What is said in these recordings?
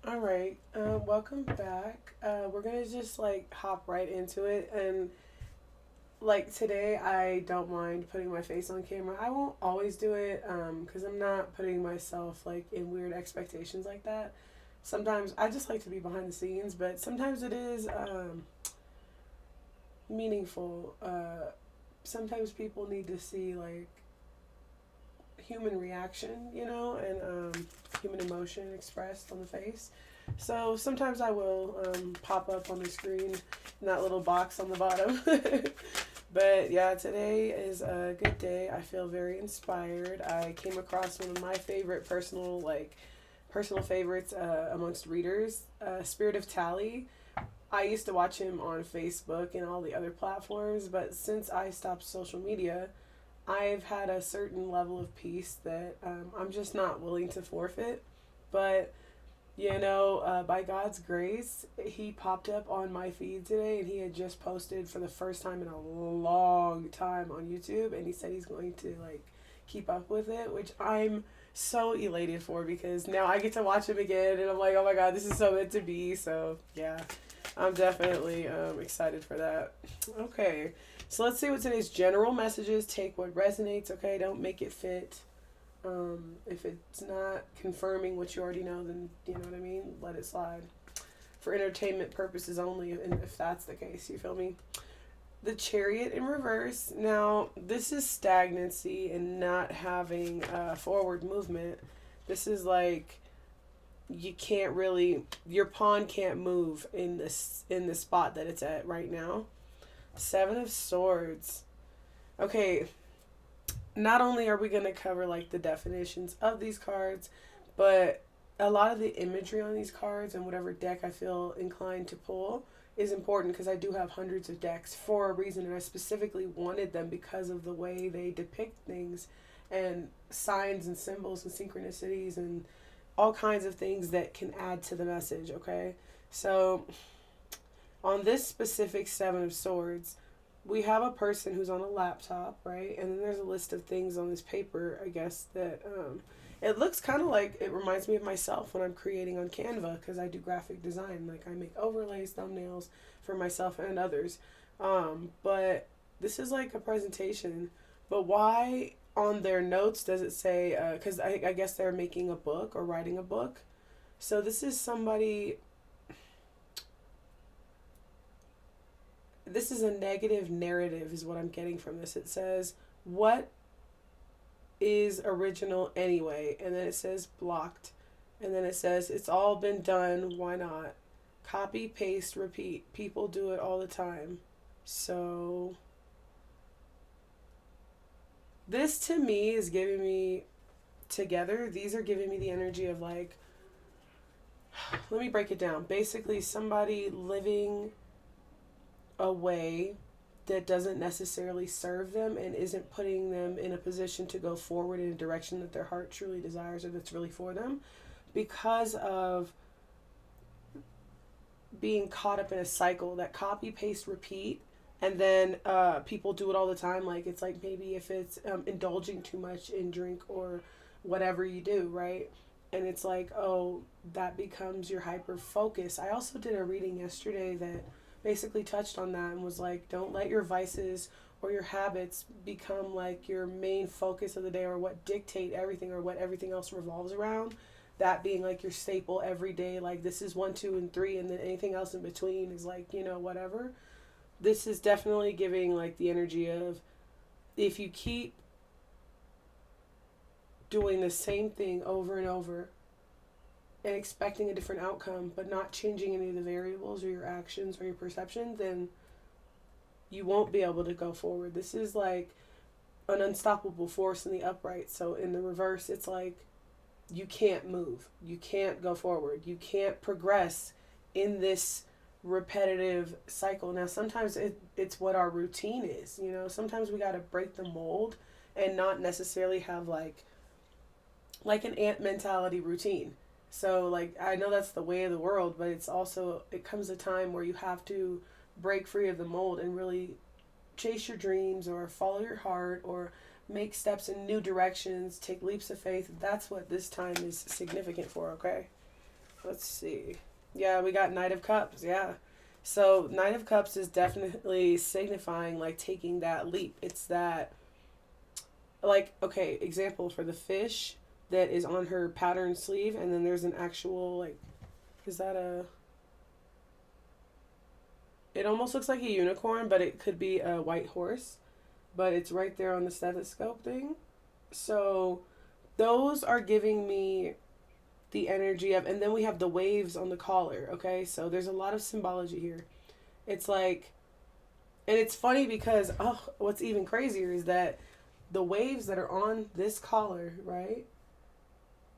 All right. Welcome back. We're gonna just like hop right into it, and like today, I don't mind putting my face on camera. I won't always do it, because I'm not putting myself like in weird expectations like that. Sometimes I just like to be behind the scenes, but sometimes it is meaningful. Sometimes people need to see like human reaction, and human emotion expressed on the face. So sometimes I will pop up on the screen in that little box on the bottom. But yeah, today is a good day. I feel very inspired. I came across one of my favorite personal favorites amongst readers, Spirit of Tally. I used to watch him on Facebook and all the other platforms, but since I stopped social media, I've had a certain level of peace that I'm just not willing to forfeit. But, by God's grace, he popped up on my feed today and he had just posted for the first time in a long time on YouTube. And he said he's going to, like, keep up with it, which I'm so elated for because now I get to watch him again. And I'm like, oh my God, this is so meant to be. So, yeah, I'm definitely excited for that. Okay. So let's see what today's general message is. Take what resonates, okay? Don't make it fit. If it's not confirming what you already know, then you know what I mean? Let it slide. For entertainment purposes only, and if that's the case, you feel me? The Chariot in reverse. Now, this is stagnancy and not having forward movement. This is like you can't really your pawn can't move in the spot that it's at right now. Seven of Swords. Okay, not only are we going to cover like the definitions of these cards, but a lot of the imagery on these cards and whatever deck I feel inclined to pull is important because I do have hundreds of decks for a reason, and I specifically wanted them because of the way they depict things and signs and symbols and synchronicities and all kinds of things that can add to the message, okay? So, on this specific Seven of Swords, we have a person who's on a laptop, right? And then there's a list of things on this paper, I guess, that it looks kind of like it reminds me of myself when I'm creating on Canva because I do graphic design. Like I make overlays, thumbnails for myself and others. But this is like a presentation. But why on their notes does it say, because I guess they're making a book or writing a book. So this is a negative narrative is what I'm getting from this. It says, what is original anyway? And then it says blocked. And then it says, it's all been done, why not? Copy, paste, repeat. People do it all the time. So this to me is giving me together, these are giving me the energy of like, let me break it down. Basically, somebody living a way that doesn't necessarily serve them and isn't putting them in a position to go forward in a direction that their heart truly desires or that's really for them because of being caught up in a cycle that copy paste repeat, and then people do it all the time. Like it's like maybe if it's indulging too much in drink or whatever you do, right? And it's like, oh, that becomes your hyper focus. I also did a reading yesterday that basically touched on that and was like, don't let your vices or your habits become like your main focus of the day or what dictate everything or what everything else revolves around. That being like your staple every day, like this is one, two, and three, and then anything else in between is like, whatever. This is definitely giving like the energy of if you keep doing the same thing over and over and expecting a different outcome, but not changing any of the variables or your actions or your perception, then you won't be able to go forward. This is like an unstoppable force in the upright. So in the reverse, it's like you can't move. You can't go forward. You can't progress in this repetitive cycle. Now, sometimes it's what our routine is. Sometimes we got to break the mold and not necessarily have like an ant mentality routine. So like I know that's the way of the world, but it comes a time where you have to break free of the mold and really chase your dreams or follow your heart or make steps in new directions, take leaps of faith. That's what this time is significant for, okay? Let's see. Yeah, we got Knight of Cups. Yeah. So Knight of Cups is definitely signifying like taking that leap. It's that, like, okay, example for the fish that is on her pattern sleeve, and then there's an actual, like, is that a, it almost looks like a unicorn, but it could be a white horse, but it's right there on the stethoscope thing. So those are giving me the energy of, and then we have the waves on the collar, okay? So there's a lot of symbology here. It's like, and it's funny because, oh, what's even crazier is that the waves that are on this collar, right?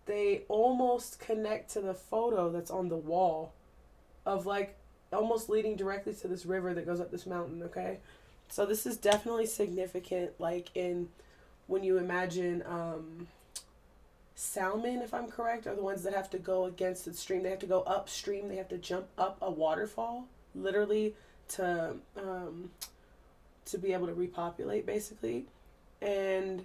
They almost connect to the photo that's on the wall of, like, almost leading directly to this river that goes up this mountain, okay? So this is definitely significant, like, in when you imagine salmon, if I'm correct, are the ones that have to go against the stream. They have to go upstream. They have to jump up a waterfall, literally, to be able to repopulate, basically. And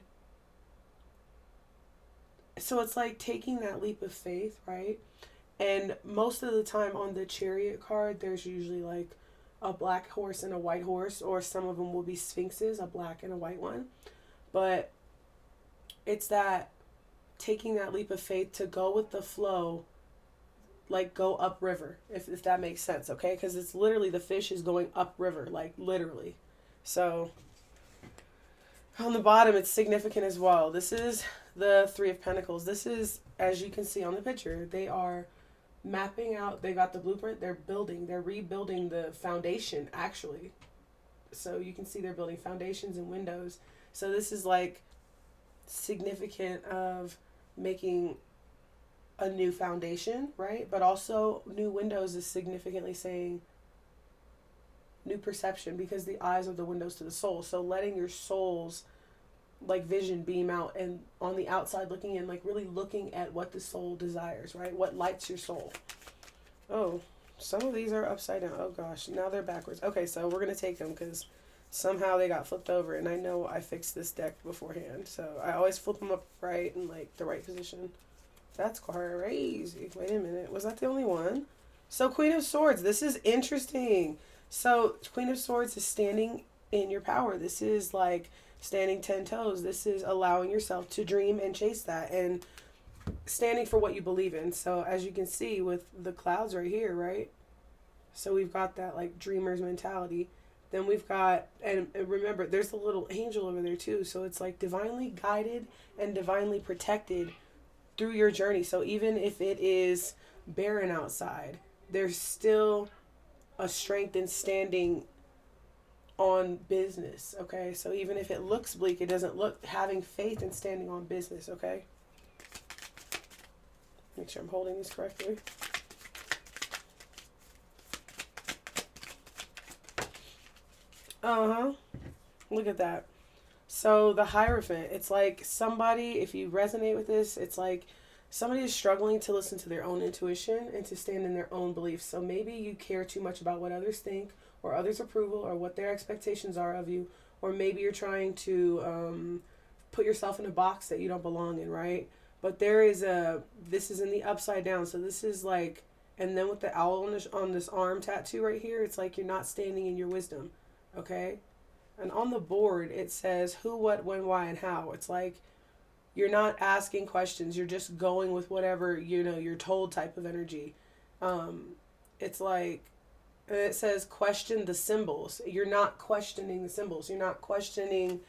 so it's like taking that leap of faith, right? And most of the time on the chariot card, there's usually like a black horse and a white horse, or some of them will be sphinxes, a black and a white one. But it's that taking that leap of faith to go with the flow, like go upriver, if that makes sense, okay? Because it's literally the fish is going upriver, like literally. So on the bottom, it's significant as well. This is the Three of Pentacles. This is, as you can see on the picture, they are mapping out, they got the blueprint, they're rebuilding the foundation, actually. So you can see they're building foundations and windows. So this is like significant of making a new foundation, right? But also new windows is significantly saying new perception, because the eyes are the windows to the soul. So letting your soul's like vision beam out, and on the outside looking in, like really looking at what the soul desires, right? What lights your soul. Oh, some of these are upside down. Oh gosh, now they're backwards. Okay, so we're gonna take them because somehow they got flipped over, and I know I fixed this deck beforehand, so I always flip them up right in like the right position. That's crazy. Wait a minute, was that the only one? So Queen of Swords, this is interesting. So Queen of Swords is standing in your power. This is like standing 10 toes. This is allowing yourself to dream and chase that, and standing for what you believe in. So as you can see with the clouds right here, right? So we've got that like dreamer's mentality. Then we've got, and remember, there's a little angel over there too. So it's like divinely guided and divinely protected through your journey. So even if it is barren outside, there's still a strength in standing on business, okay? So even if it looks bleak, it doesn't look, having faith and standing on business, okay? Make sure I'm holding these correctly. Look at that. So the Hierophant, it's like somebody, if you resonate with this, it's like somebody is struggling to listen to their own intuition and to stand in their own beliefs. So maybe you care too much about what others think, or others' approval, or what their expectations are of you, or maybe you're trying to put yourself in a box that you don't belong in, right? But this is in the upside down, so this is like, and then with the owl on this arm tattoo right here, it's like you're not standing in your wisdom, okay? And on the board, it says who, what, when, why, and how. It's like you're not asking questions, you're just going with whatever, you're told type of energy. It's like, and it says question the symbols. You're not questioning the symbols. You're not questioning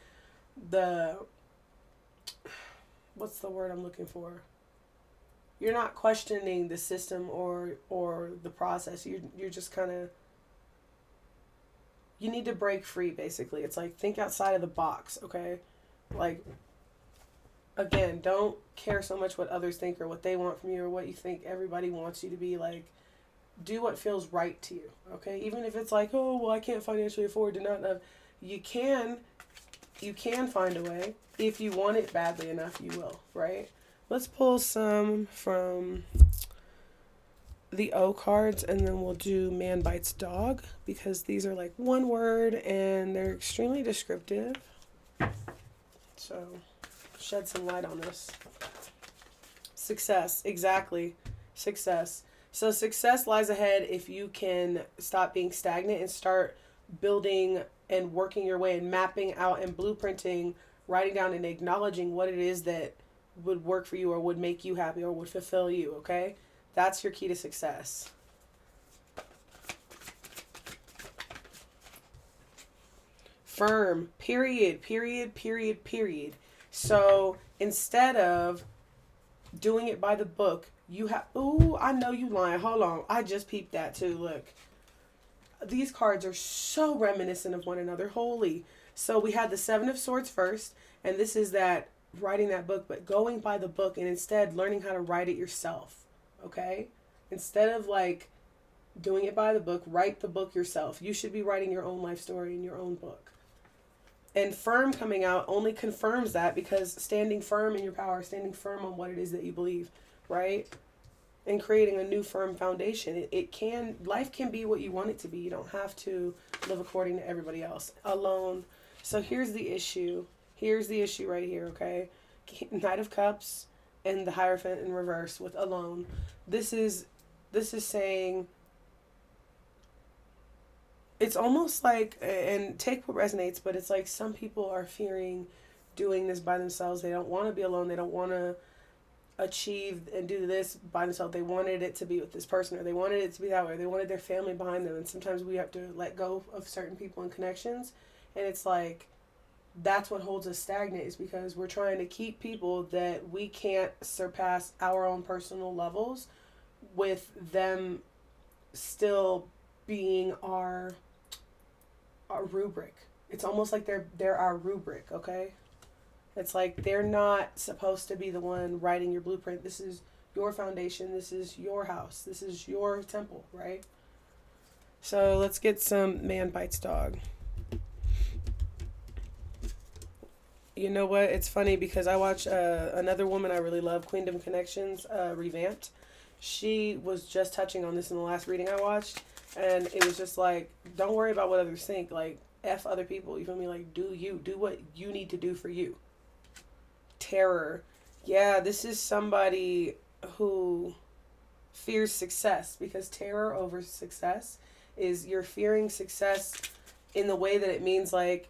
the, what's the word I'm looking for? You're not questioning the system or the process. You're just kind of, you need to break free, basically. It's like, think outside of the box, okay? Like, again, don't care so much what others think or what they want from you or what you think everybody wants you to be. Like, do what feels right to you, okay? Even if it's like, oh, well, I can't financially afford to not have. You can find a way. If you want it badly enough, you will, right? Let's pull some from the O cards, and then we'll do Man Bites Dog, because these are like one word and they're extremely descriptive. So shed some light on this. Success, exactly. Success. So success lies ahead if you can stop being stagnant and start building and working your way and mapping out and blueprinting, writing down and acknowledging what it is that would work for you or would make you happy or would fulfill you, okay? That's your key to success. Firm, period, period, period, period. So instead of doing it by the book, you have, ooh, I know you lying. Hold on. I just peeped that too. Look. These cards are so reminiscent of one another. Holy. So we had the Seven of Swords first, and this is that writing that book, but going by the book and instead learning how to write it yourself. Okay? Instead of like doing it by the book, write the book yourself. You should be writing your own life story in your own book. And firm coming out only confirms that, because standing firm in your power, standing firm on what it is that you believe, right? And creating a new firm foundation. Life can be what you want it to be. You don't have to live according to everybody else. Alone. So here's the issue. Here's the issue right here, okay? Knight of Cups and the Hierophant in reverse with alone. This is saying, it's almost like, and take what resonates, but it's like some people are fearing doing this by themselves. They don't want to be alone. They don't want to achieve and do this by themselves. They wanted it to be with this person, or they wanted it to be that way. They wanted their family behind them. And sometimes we have to let go of certain people and connections. And it's like, that's what holds us stagnant, is because we're trying to keep people that we can't surpass our own personal levels, with them still being our rubric. It's almost like they're our rubric, okay? It's like they're not supposed to be the one writing your blueprint. This is your foundation. This is your house. This is your temple, right? So let's get some Man Bites Dog. You know what? It's funny because I watch another woman I really love, Queendom Connections, Revamped. She was just touching on this in the last reading I watched. And it was just like, don't worry about what others think. Like, F other people. You feel me? Like, do what you need to do for you. Terror. Yeah, this is somebody who fears success, because terror over success is you're fearing success in the way that it means like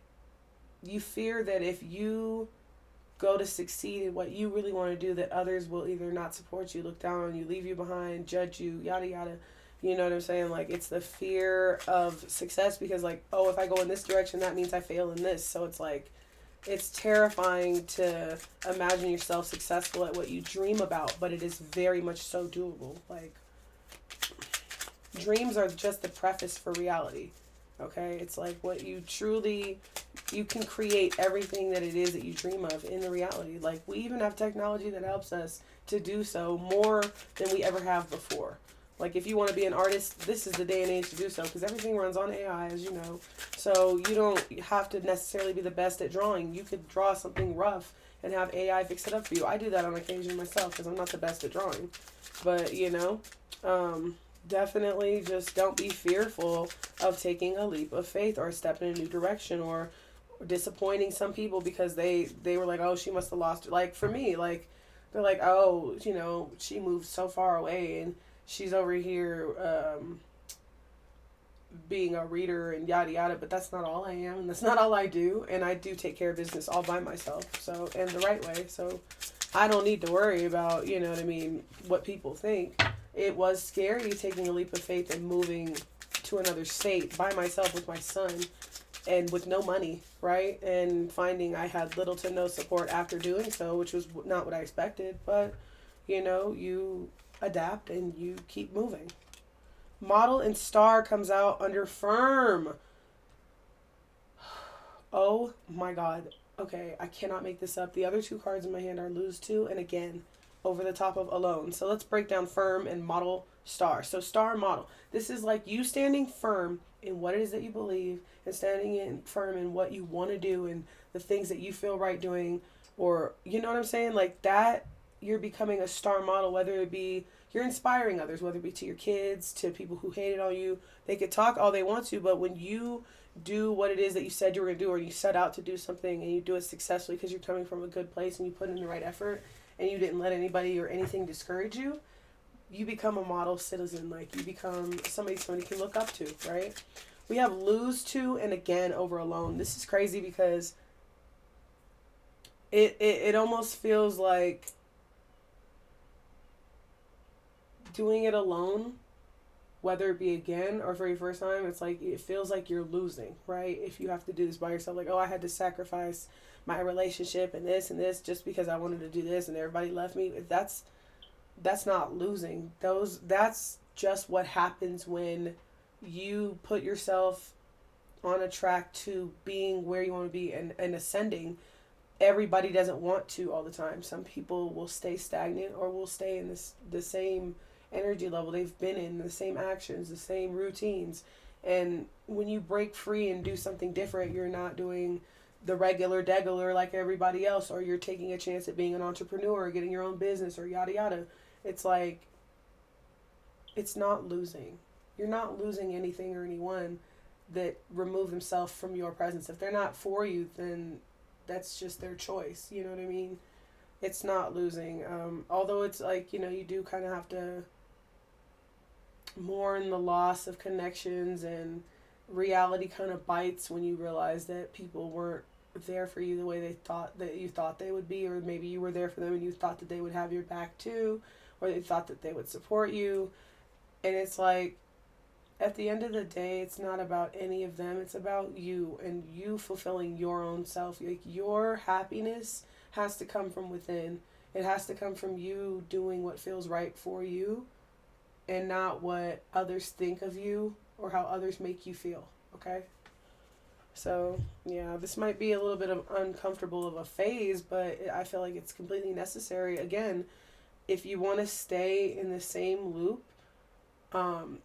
you fear that if you go to succeed in what you really want to do, that others will either not support you, look down on you, leave you behind, judge you, yada yada. You know what I'm saying? Like, it's the fear of success, because like, oh, if I go in this direction, that means I fail in this. So it's like, it's terrifying to imagine yourself successful at what you dream about, but it is very much so doable. Like, dreams are just the preface for reality. Okay? It's like what you can create everything that it is that you dream of in the reality. Like, we even have technology that helps us to do so more than we ever have before. Like, if you want to be an artist, this is the day and age to do so, because everything runs on AI, as you know. So you don't have to necessarily be the best at drawing. You could draw something rough and have AI fix it up for you. I do that on occasion myself, because I'm not the best at drawing. But, definitely just don't be fearful of taking a leap of faith or a step in a new direction, or disappointing some people because they were like, oh, she must have lost it. Like, for me, like, they're like, oh, she moved so far away, and she's over here being a reader and yada yada, but that's not all I am, and that's not all I do, and I do take care of business all by myself, so, and the right way, so I don't need to worry about, what people think. It was scary taking a leap of faith and moving to another state by myself with my son, and with no money, right? And finding I had little to no support after doing so, which was not what I expected, but, you adapt and you keep moving. Model and Star comes out under Firm. Oh my God. Okay, I cannot make this up. The other two cards in my hand are Lose To and Again, over the top of Alone. So let's break down Firm and Model, Star. So Star, Model. This is like you standing firm in what it is that you believe, and standing firm in what you want to do and the things that you feel right doing, or, you know what I'm saying? Like that, you're becoming a star model, whether it be you're inspiring others, whether it be to your kids, to people who hated on you. They could talk all they want to, but when you do what it is that you said you were going to do, or you set out to do something and you do it successfully because you're coming from a good place and you put in the right effort and you didn't let anybody or anything discourage you, you become a model citizen. Like, you become somebody can look up to, right? We have lose to and again over alone. This is crazy because it almost feels like doing it alone, whether it be again or for your first time, it's like it feels like you're losing, right? If you have to do this by yourself, like, oh, I had to sacrifice my relationship and this just because I wanted to do this and everybody left me. That's not losing. That's just what happens when you put yourself on a track to being where you want to be and ascending. Everybody doesn't want to all the time. Some people will stay stagnant or will stay in the same energy level they've been in, the same actions, the same routines. And when you break free and do something different, you're not doing the regular degular like everybody else, or you're taking a chance at being an entrepreneur or getting your own business or yada yada. It's like, it's not losing. You're not losing anything or anyone that remove themselves from your presence. If they're not for you, then that's just their choice. You know what I mean? It's not losing. Although it's like, you do kind of have to mourn the loss of connections, and reality kind of bites when you realize that people weren't there for you the way you thought they would be, or maybe you were there for them and you thought that they would have your back too, or they thought that they would support you. And it's like, at the end of the day, it's not about any of them. It's about you and you fulfilling your own self. Like, your happiness has to come from within. It has to come from you doing what feels right for you, and not what others think of you or how others make you feel. Okay? So, yeah, this might be a little bit of uncomfortable of a phase, but I feel like it's completely necessary. Again, if you want to stay in the same loop,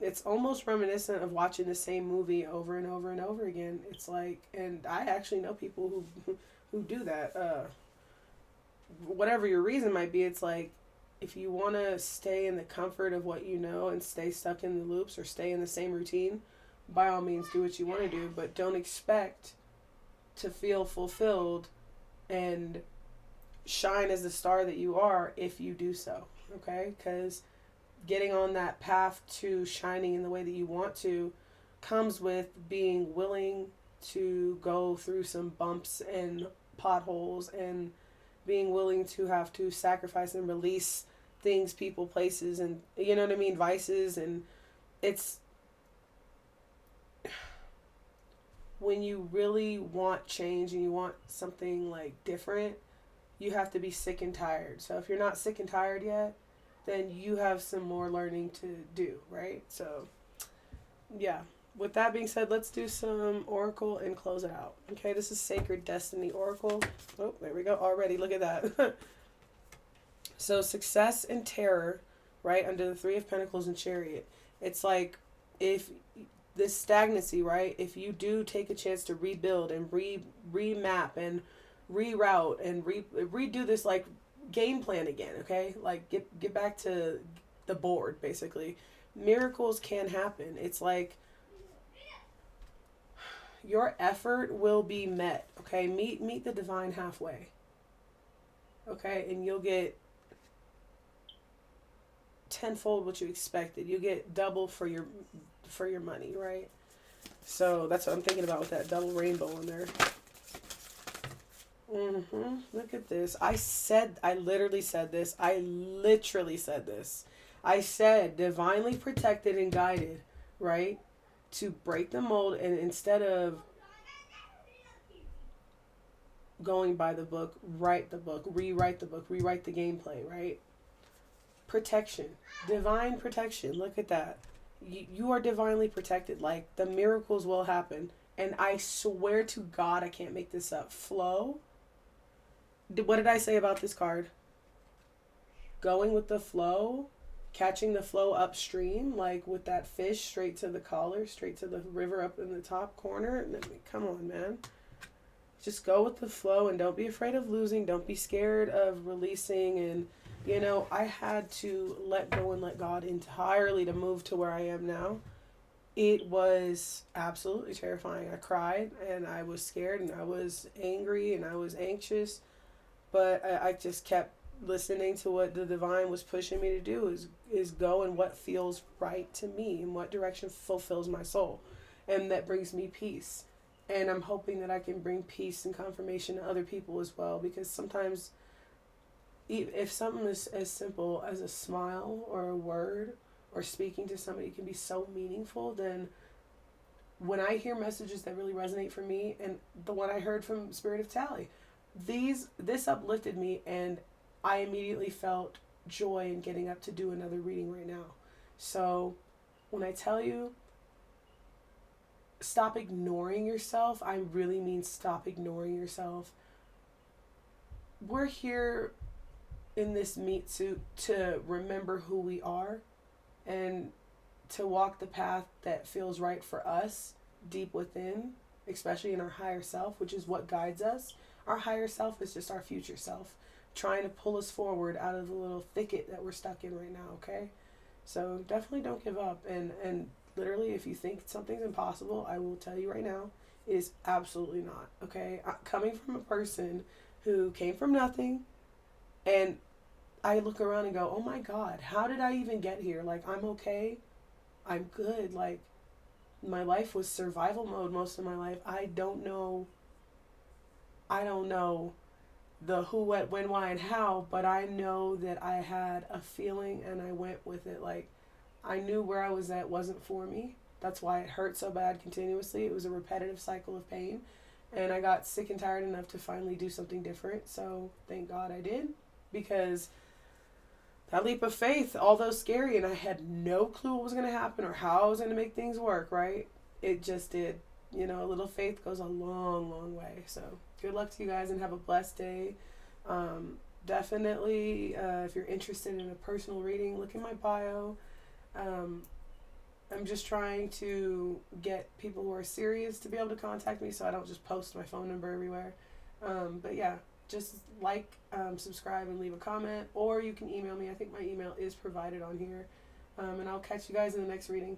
it's almost reminiscent of watching the same movie over and over and over again. It's like, and I actually know people who do that. Whatever your reason might be, it's like, if you want to stay in the comfort of what you know and stay stuck in the loops or stay in the same routine, by all means do what you want to do, but don't expect to feel fulfilled and shine as the star that you are if you do so, okay? Because getting on that path to shining in the way that you want to comes with being willing to go through some bumps and potholes, and being willing to have to sacrifice and release things, people, places, and you know what I mean, vices. And it's when you really want change and you want something like different, you have to be sick and tired. So if you're not sick and tired yet, then you have some more learning to do, right? So, yeah. With that being said, let's do some Oracle and close it out. Okay, this is Sacred Destiny Oracle. Oh, there we go. Already, look at that. So, success and terror, right, under the Three of Pentacles and Chariot. It's like, if this stagnancy, right, if you do take a chance to rebuild and remap and reroute and redo this, like, game plan again, okay? Like, get back to the board, basically. Miracles can happen. It's like, your effort will be met, okay? Meet the divine halfway, okay? And you'll get tenfold what you expected. You get double for your money, right? So that's what I'm thinking about with that double rainbow in there. Look at this. I literally said this. I said divinely protected and guided, right? To break the mold, and instead of going by the book, write the book, rewrite the book, rewrite the gameplay, right? Protection. Divine protection. Look at that. You are divinely protected. Like, the miracles will happen. And I swear to God, I can't make this up. Flow. What did I say about this card? Going with the flow. Catching the flow upstream, like with that fish, straight to the collar, straight to the river up in the top corner. And then, come on, man. Just go with the flow and don't be afraid of losing. Don't be scared of releasing. And, I had to let go and let God entirely to move to where I am now. It was absolutely terrifying. I cried and I was scared and I was angry and I was anxious. But I just kept listening to what the divine was pushing me to do is go in what feels right to me and what direction fulfills my soul, and that brings me peace. And I'm hoping that I can bring peace and confirmation to other people as well, because sometimes if something is as simple as a smile or a word or speaking to somebody can be so meaningful, then when I hear messages that really resonate for me, and the one I heard from Spirit of Tally, this uplifted me, and I immediately felt joy in getting up to do another reading right now. So when I tell you stop ignoring yourself, I really mean stop ignoring yourself. We're here in this meat suit to remember who we are and to walk the path that feels right for us deep within, especially in our higher self, which is what guides us. Our higher self is just our future self trying to pull us forward out of the little thicket that we're stuck in right now, okay? So definitely don't give up. And literally, if you think something's impossible, I will tell you right now, it is absolutely not, okay? Coming from a person who came from nothing, and I look around and go, oh my God, how did I even get here? Like, I'm okay. I'm good. Like, my life was survival mode most of my life. I don't know the who, what, when, why, and how, but I know that I had a feeling and I went with it. Like, I knew where I was at wasn't for me. That's why it hurt so bad continuously. It was a repetitive cycle of pain. And I got sick and tired enough to finally do something different. So thank God I did, because that leap of faith, although scary, and I had no clue what was going to happen or how I was going to make things work, right? It just did. You know, a little faith goes a long, long way. So good luck to you guys and have a blessed day. Definitely, if you're interested in a personal reading, look in my bio. I'm just trying to get people who are serious to be able to contact me, so I don't just post my phone number everywhere. But yeah, just like, subscribe, and leave a comment, or you can email me. I think my email is provided on here. And I'll catch you guys in the next reading.